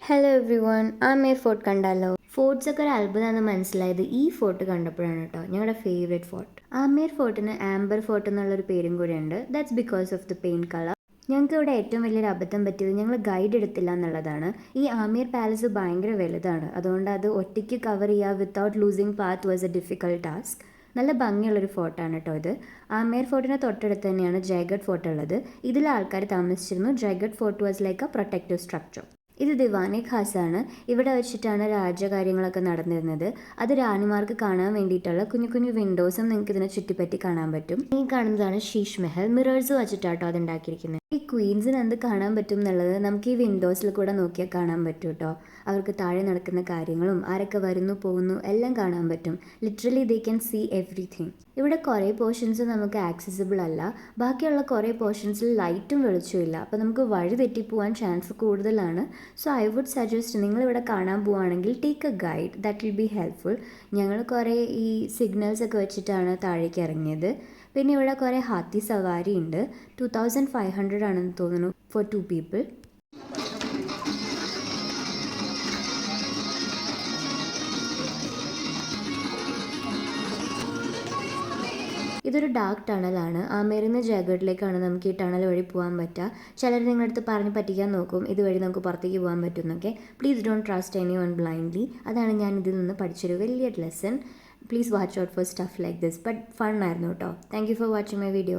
Hello everyone Amer fort കണ്ടാലോ? Forts ഒക്കെ ഒരു അത്ഭുതമാണെന്ന് മനസ്സിലായത് ഈ ഫോർട്ട് കണ്ടപ്പോഴാണ് കേട്ടോ. ഞങ്ങളുടെ ഫേവറേറ്റ് ഫോർട്ട് ആമേർ ഫോർട്ടിന് ആംബർ ഫോർട്ട് എന്നുള്ളൊരു പേരും കൂടെ ഉണ്ട്. That's because of the paint colour. ഞങ്ങൾക്ക് ഇവിടെ ഏറ്റവും വലിയൊരു അബദ്ധം പറ്റിയത് ഞങ്ങൾ ഗൈഡ് എടുത്തില്ല എന്നുള്ളതാണ്. ഈ ആമീർ പാലസ് ഭയങ്കര വലുതാണ്, അതുകൊണ്ട് അത് ഒറ്റയ്ക്ക് കവർ ചെയ്യുക without losing path was A difficult task. നല്ല ഭംഗിയുള്ളൊരു ഫോർട്ടാണ് കേട്ടോ ഇത്. ആമേർ ഫോർട്ടിന് തൊട്ടടുത്ത് തന്നെയാണ് ജയ്ഗഡ് ഫോർട്ട് ഉള്ളത്. ഇതിൽ ആൾക്കാർ താമസിച്ചിരുന്നു. Jaigarh fort was like A protective structure. ഇത് ദിവാനെ ഖാസാണ്. ഇവിടെ വെച്ചിട്ടാണ് രാജകാര്യങ്ങളൊക്കെ നടന്നിരുന്നത്. അത് റാണിമാർക്ക് കാണാൻ വേണ്ടിയിട്ടുള്ള കുഞ്ഞു കുഞ്ഞു വിൻഡോസും നിങ്ങൾക്ക് ഇതിനെ ചുറ്റിപ്പറ്റി കാണാൻ പറ്റും. ഈ കാണുന്നതാണ് ശീഷ് മെഹൽ. മിറേഴ്സ് വെച്ചിട്ടാട്ടോ അത് ഉണ്ടാക്കിയിരിക്കുന്നത്. ഈ ക്വീൻസിന് എന്ത് കാണാൻ പറ്റും എന്നുള്ളത് നമുക്ക് ഈ വിൻഡോസിൽ കൂടെ നോക്കിയാൽ കാണാൻ പറ്റും കേട്ടോ. അവർക്ക് താഴെ നടക്കുന്ന കാര്യങ്ങളും ആരൊക്കെ വരുന്നു പോകുന്നു എല്ലാം കാണാൻ പറ്റും. Literally they can see everything. ഇവിടെ കുറേ പോർഷൻസ് നമുക്ക് ആക്സസിബിൾ അല്ല. ബാക്കിയുള്ള കുറേ പോർഷൻസിൽ ലൈറ്റും വെളിച്ചവും ഇല്ല. അപ്പോൾ നമുക്ക് വഴി തെറ്റിപ്പോവാൻ ചാൻസ് കൂടുതലാണ്. സോ ഐ വുഡ് സജസ്റ്റ് നിങ്ങളിവിടെ കാണാൻ പോവുകയാണെങ്കിൽ take A guide, that will be helpful. ഞങ്ങൾ കുറേ ഈ സിഗ്നൽസ് ഒക്കെ വെച്ചിട്ടാണ് താഴേക്ക് ഇറങ്ങിയത്. പിന്നെ ഇവിടെ കുറേ ഹാത്തി സവാരി ഉണ്ട്. 2500 ആണെന്ന് തോന്നുന്നു ഫോർ 2 പീപ്പിൾ. ഇതൊരു ഡാർക്ക് ടണലാണ്. ആമേറിൽ നിന്ന് ജയഗഡിലേക്കാണ് നമുക്ക് ഈ ടണൽ വഴി പോകാൻ പറ്റുക. ചിലർ നിങ്ങളുടെ അടുത്ത് പറഞ്ഞ് പറ്റിക്കാൻ നോക്കും ഇതുവഴി നമുക്ക് പുറത്തേക്ക് പോകാൻ പറ്റുമെന്നൊക്കെ. Please don't trust anyone blindly. അതാണ് ഞാൻ ഇതിൽ നിന്ന് പഠിച്ചൊരു വലിയ lesson. Please watch out for stuff like this. But fun ആയിരുന്നു കേട്ടോ. Thank you for watching my video.